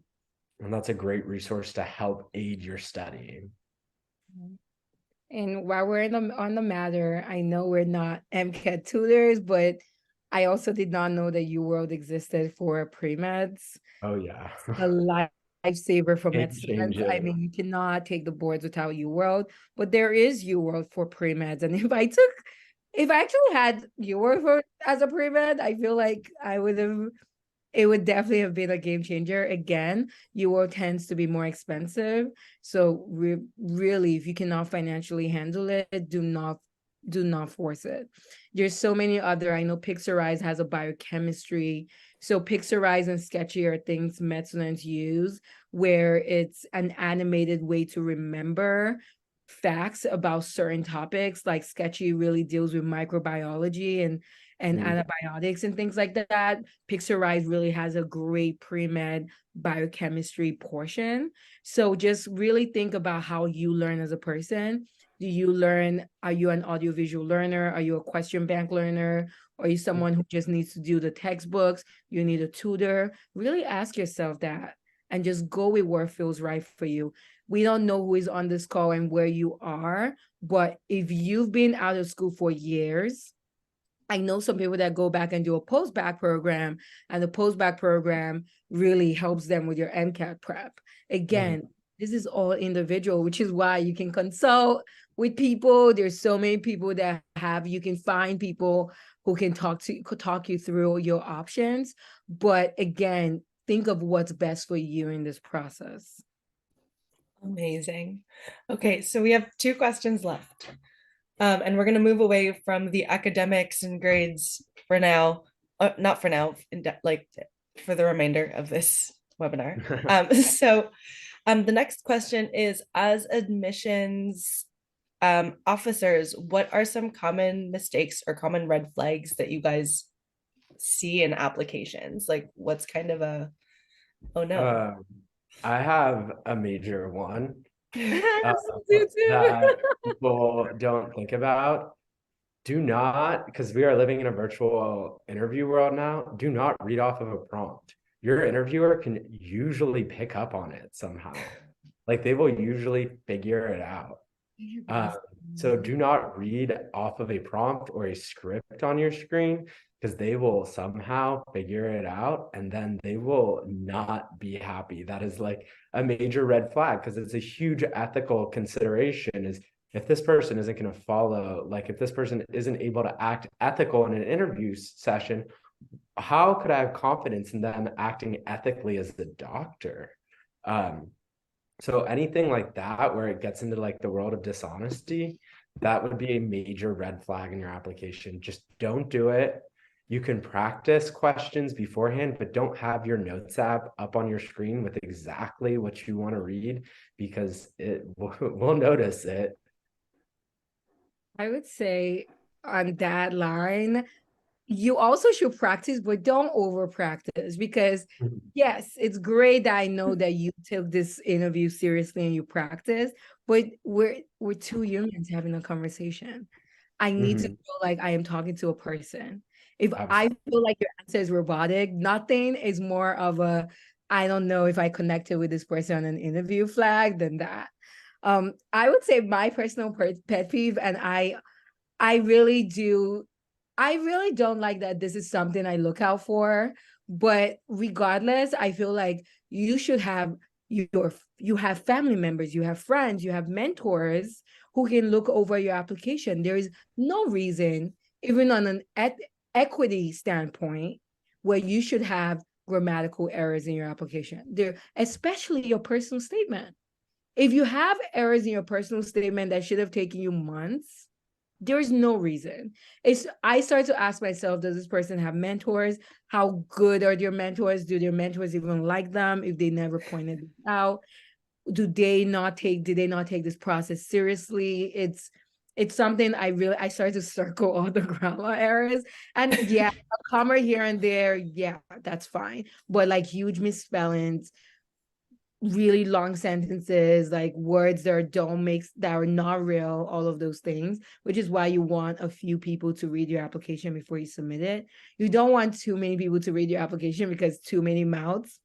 that's a great resource to help aid your studying. And while we're on the matter, I know we're not MCAT tutors, but I also did not know that UWorld existed for pre-meds. Oh yeah. A lifesaver for med Game students. I changer. mean, you cannot take the boards without UWorld, but there is UWorld for pre-meds. And if I actually had UWorld as a pre-med, I feel like it would definitely have been a game changer. Again, UWorld tends to be more expensive. So really, if you cannot financially handle it, do not force it. There's so many other, I know Pixarize has a biochemistry. So Pixarize and Sketchy are things med students use where it's an animated way to remember facts about certain topics. Like Sketchy really deals with microbiology and antibiotics and things like that. Pixarize really has a great pre-med biochemistry portion. So just really think about how you learn as a person. Are you an audiovisual learner? Are you a question bank learner? Are you someone who just needs to do the textbooks? You need a tutor? Really ask yourself that and just go with what feels right for you. We don't know who is on this call and where you are, but if you've been out of school for years, I know some people that go back and do a post-bac program, and the post-bac program really helps them with your MCAT prep. Again, this is all individual, which is why you can consult with people. There's so many people that you can find people who can talk you through your options. But again, think of what's best for you in this process. Amazing. Okay, so we have 2 questions left. And we're going to move away from the academics and grades for now. Not for now, like for the remainder of this webinar. So the next question is, as admissions officers, what are some common mistakes or common red flags that you guys see in applications? Like what's kind of a, oh no. I have a major one You too. that people don't think about. Do not, because we are living in a virtual interview world now, do not read off of a prompt. Your interviewer can usually pick up on it somehow. Like they will usually figure it out. So do not read off of a prompt or a script on your screen, because they will somehow figure it out and then they will not be happy. That is like a major red flag, because it's a huge ethical consideration. Is if this person isn't going to follow, like if this person isn't able to act ethical in an interview session, how could I have confidence in them acting ethically as the doctor? So anything like that, where it gets into like the world of dishonesty, that would be a major red flag in your application. Just don't do it. You can practice questions beforehand, but don't have your notes app up on your screen with exactly what you want to read, because we'll notice it. I would say on that line, you also should practice, but don't over practice, because yes, it's great that I know that you took this interview seriously and you practice, but we're two humans having a conversation. I need to feel like I am talking to a person. If I feel like your answer is robotic, nothing is more of a, I don't know if I connected with this person on an interview flag than that. I would say my personal pet peeve, and I really do. I really don't like that this is something I look out for, but regardless, I feel like you should have you have family members, you have friends, you have mentors who can look over your application. There is no reason, even on an equity standpoint, where you should have grammatical errors in your application. There, especially your personal statement. If you have errors in your personal statement that should have taken you months, there is no reason. I start to ask myself, does this person have mentors? How good are their mentors? Do their mentors even like them if they never pointed it out? Did they not take this process seriously? It's something I started to circle all the grammar errors. And yeah, a comma here and there, yeah, that's fine. But like huge misspellings, really long sentences, like words that are not real, all of those things, which is why you want a few people to read your application before you submit it. You don't want too many people to read your application, because too many mouths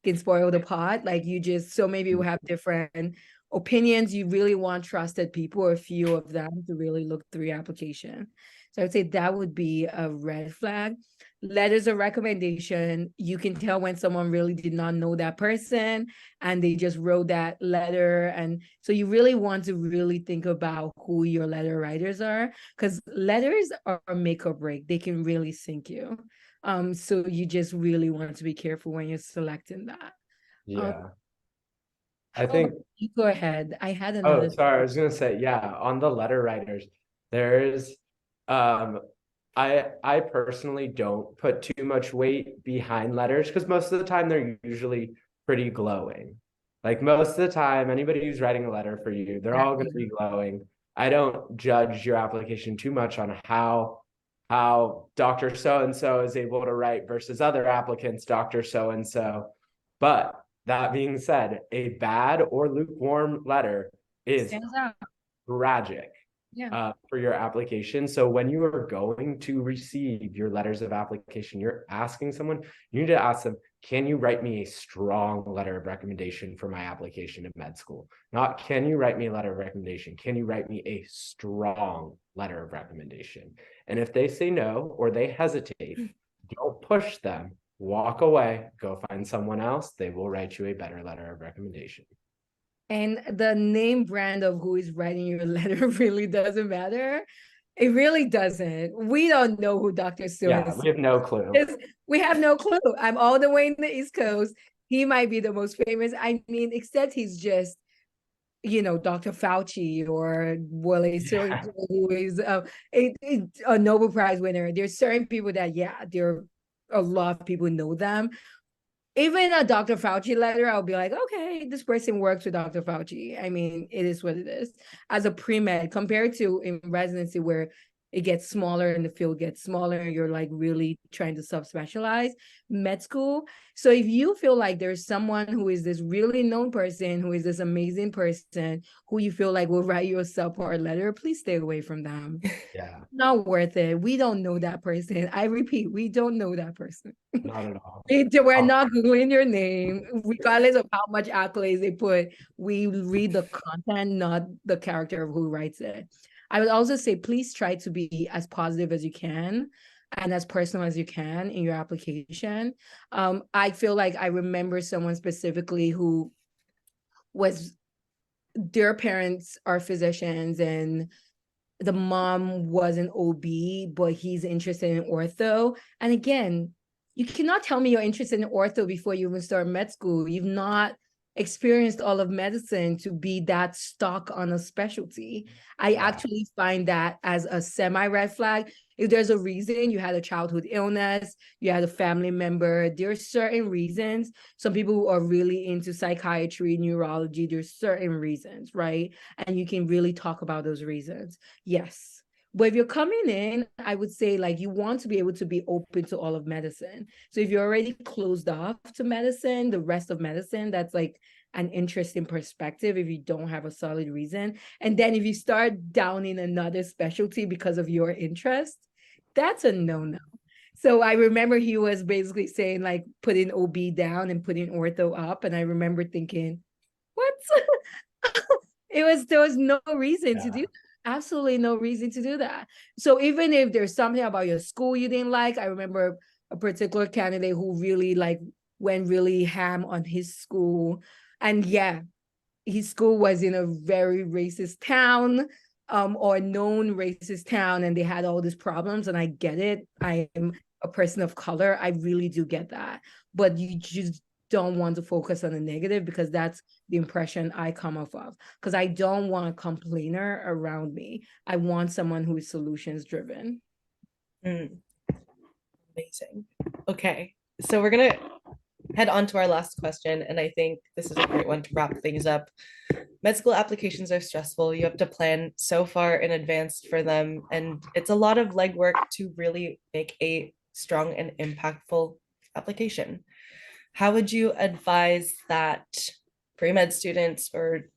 can spoil the pot. Like so many people have different opinions. You really want trusted people, or a few of them, to really look through your application. So I would say that would be a red flag. Letters of recommendation, you can tell when someone really did not know that person and they just wrote that letter. And so you really want to really think about who your letter writers are, because letters are make or break. They can really sink you. So you just really want to be careful when you're selecting that. Yeah. I think You go ahead. I had Oh, another. sorry. I was gonna say, yeah, on the letter writers, there's I personally don't put too much weight behind letters, because most of the time they're usually pretty glowing. Like most of the time, anybody who's writing a letter for you, they're all gonna be glowing. I don't judge your application too much on how Dr. So-and-so is able to write versus other applicants, Dr. So-and-so. But that being said, a bad or lukewarm letter is Stands out. tragic Yeah. for your application. So when you are going to receive your letters of application, you're asking someone, you need to ask them, can you write me a strong letter of recommendation for my application to med school? Not, can you write me a letter of recommendation? Can you write me a strong letter of recommendation? And if they say no, or they hesitate, don't push them. Walk away, go find someone else. They will write you a better letter of recommendation. And the name brand of who is writing your letter really doesn't matter. It really doesn't. We don't know who Dr. Sue Yeah, is. we have no clue. We have no clue. I'm all the way in the East Coast. He might be the most famous. I mean, except he's just, Dr. Fauci or Wale Soyinka, who is a Nobel Prize winner. There's certain people that, yeah, a lot of people know them. Even a Dr. Fauci letter, I'll be like, okay, this person works with Dr. Fauci. I mean, it is what it is. As a pre-med, compared to in residency, where it gets smaller and the field gets smaller, and you're like really trying to subspecialize, med school. So if you feel like there's someone who is this really known person, who is this amazing person, who you feel like will write you a subpar letter, please stay away from them. Yeah. Not worth it. We don't know that person. I repeat, we don't know that person. Not at all. We're not Googling your name, regardless of how much accolades they put. We read the content, not the character of who writes it. I would also say, please try to be as positive as you can and as personal as you can in your application. I feel like I remember someone specifically who their parents are physicians, and the mom was an OB, but he's interested in ortho. And again, you cannot tell me you're interested in ortho before you even start med school. You've not experienced all of medicine to be that stuck on a specialty. I actually find that as a semi-red flag. If there's a reason you had a childhood illness, you had a family member, there are certain reasons. Some people who are really into psychiatry, neurology, there's certain reasons, right? And you can really talk about those reasons. Yes. But if you're coming in, I would say like you want to be able to be open to all of medicine. So if you're already closed off to medicine, the rest of medicine, that's like an interesting perspective if you don't have a solid reason. And then if you start down in another specialty because of your interest, that's a no-no. So I remember he was basically saying like putting OB down and putting ortho up. And I remember thinking, what? There was no reason to do that. Absolutely no reason to do that. So even if there's something about your school you didn't like, I remember a particular candidate who really like went really ham on his school. And yeah, his school was in a very racist town, or known racist town, and they had all these problems. And I get it. I am a person of color. I really do get that. But you just don't want to focus on the negative, because that's the impression I come off of. Because I don't want a complainer around me. I want someone who is solutions driven. Amazing. Okay, so we're gonna head on to our last question, and I think this is a great one to wrap things up. Med school applications are stressful. You have to plan so far in advance for them, and it's a lot of legwork to really make a strong and impactful application. How would you advise that pre-med students or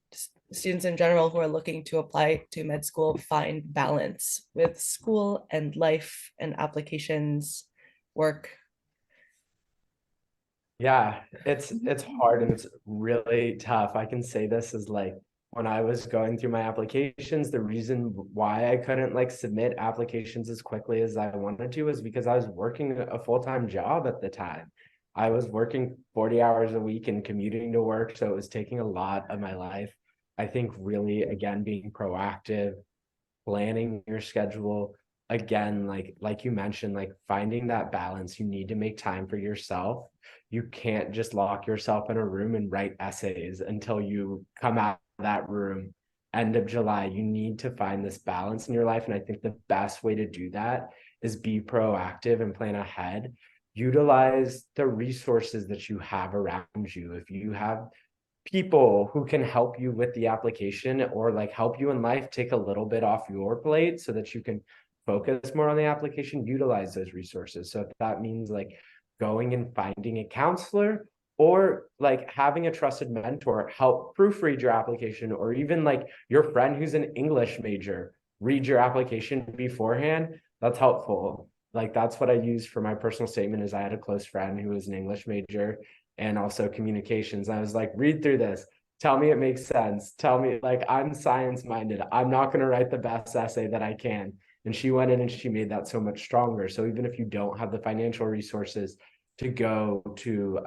students in general who are looking to apply to med school find balance with school and life and applications, work? Yeah, it's hard and it's really tough. I can say this is like when I was going through my applications, the reason why I couldn't like submit applications as quickly as I wanted to is because I was working a full-time job at the time. I was working 40 hours a week and commuting to work, so it was taking a lot of my life. I think really, again, being proactive, planning your schedule, again, like you mentioned, like finding that balance. You need to make time for yourself. You can't just lock yourself in a room and write essays until you come out of that room end of July. You need to find this balance in your life. And I think the best way to do that is be proactive and plan ahead. Utilize the resources that you have around you. If you have people who can help you with the application or like help you in life, take a little bit off your plate so that you can focus more on the application, utilize those resources. So if that means like going and finding a counselor or like having a trusted mentor help proofread your application, or even like your friend who's an English major read your application beforehand, that's helpful. Like that's what I use for my personal statement. Is I had a close friend who was an English major and also communications. I was like, read through this. Tell me it makes sense. Tell me, like, I'm science minded. I'm not going to write the best essay that I can. And she went in and she made that so much stronger. So even if you don't have the financial resources to go to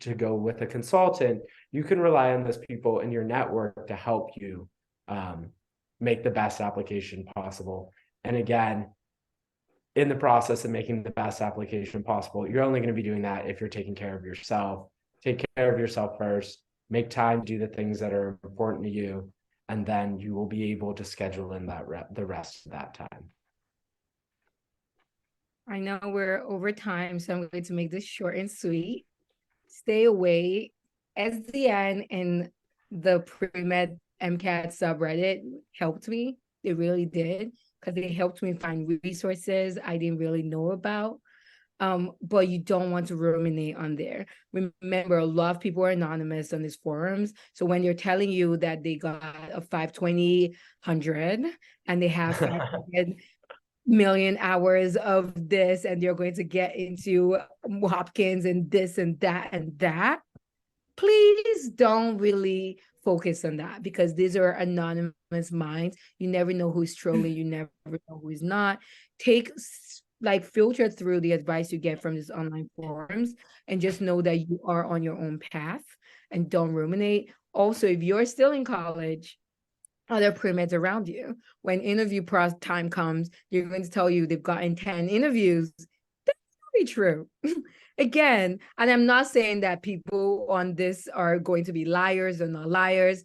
to go with a consultant, you can rely on those people in your network to help you make the best application possible. And again, in the process of making the best application possible, you're only going to be doing that if you're taking care of yourself. Take care of yourself first, make time to do the things that are important to you, and then you will be able to schedule in the rest of that time. I know we're over time, so I'm going to make this short and sweet. Stay away. SDN and the pre-med MCAT subreddit helped me. They really did, because they helped me find resources I didn't really know about. But you don't want to ruminate on there. Remember, a lot of people are anonymous on these forums. So when they're telling you that they got a 520, 100, and they have 500 million hours of this, and they're going to get into Hopkins and this and that, please don't really focus on that, because these are anonymous minds. You never know who's trolling. You never know who's not. Filter through the advice you get from these online forums, and just know that you are on your own path, and don't ruminate. Also, if you're still in college, other pre-meds around you, when interview time comes, they're going to tell you they've gotten 10 interviews. That's really true. again, and I'm not saying that people on this are going to be liars or not liars.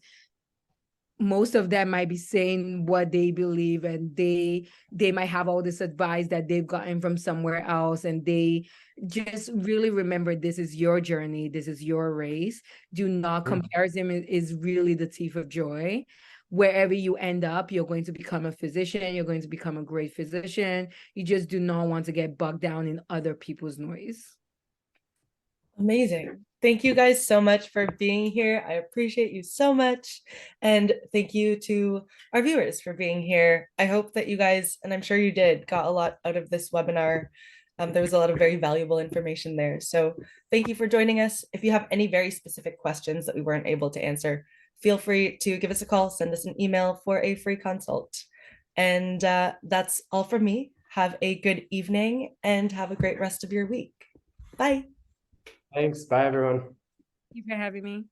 Most of them might be saying what they believe, and they might have all this advice that they've gotten from somewhere else, and they just really remember, this is your journey, this is your race. Do not, comparison is really the thief of joy. Wherever you end up, you're going to become a physician, you're going to become a great physician. You just do not want to get bogged down in other people's noise. Amazing. Thank you guys so much for being here. I appreciate you so much. And thank you to our viewers for being here. I hope that you guys, and I'm sure you did, got a lot out of this webinar. There was a lot of very valuable information there. So thank you for joining us. If you have any very specific questions that we weren't able to answer, feel free to give us a call, send us an email for a free consult. And that's all from me. Have a good evening and have a great rest of your week. Bye. Thanks. Bye, everyone. Thank you for having me.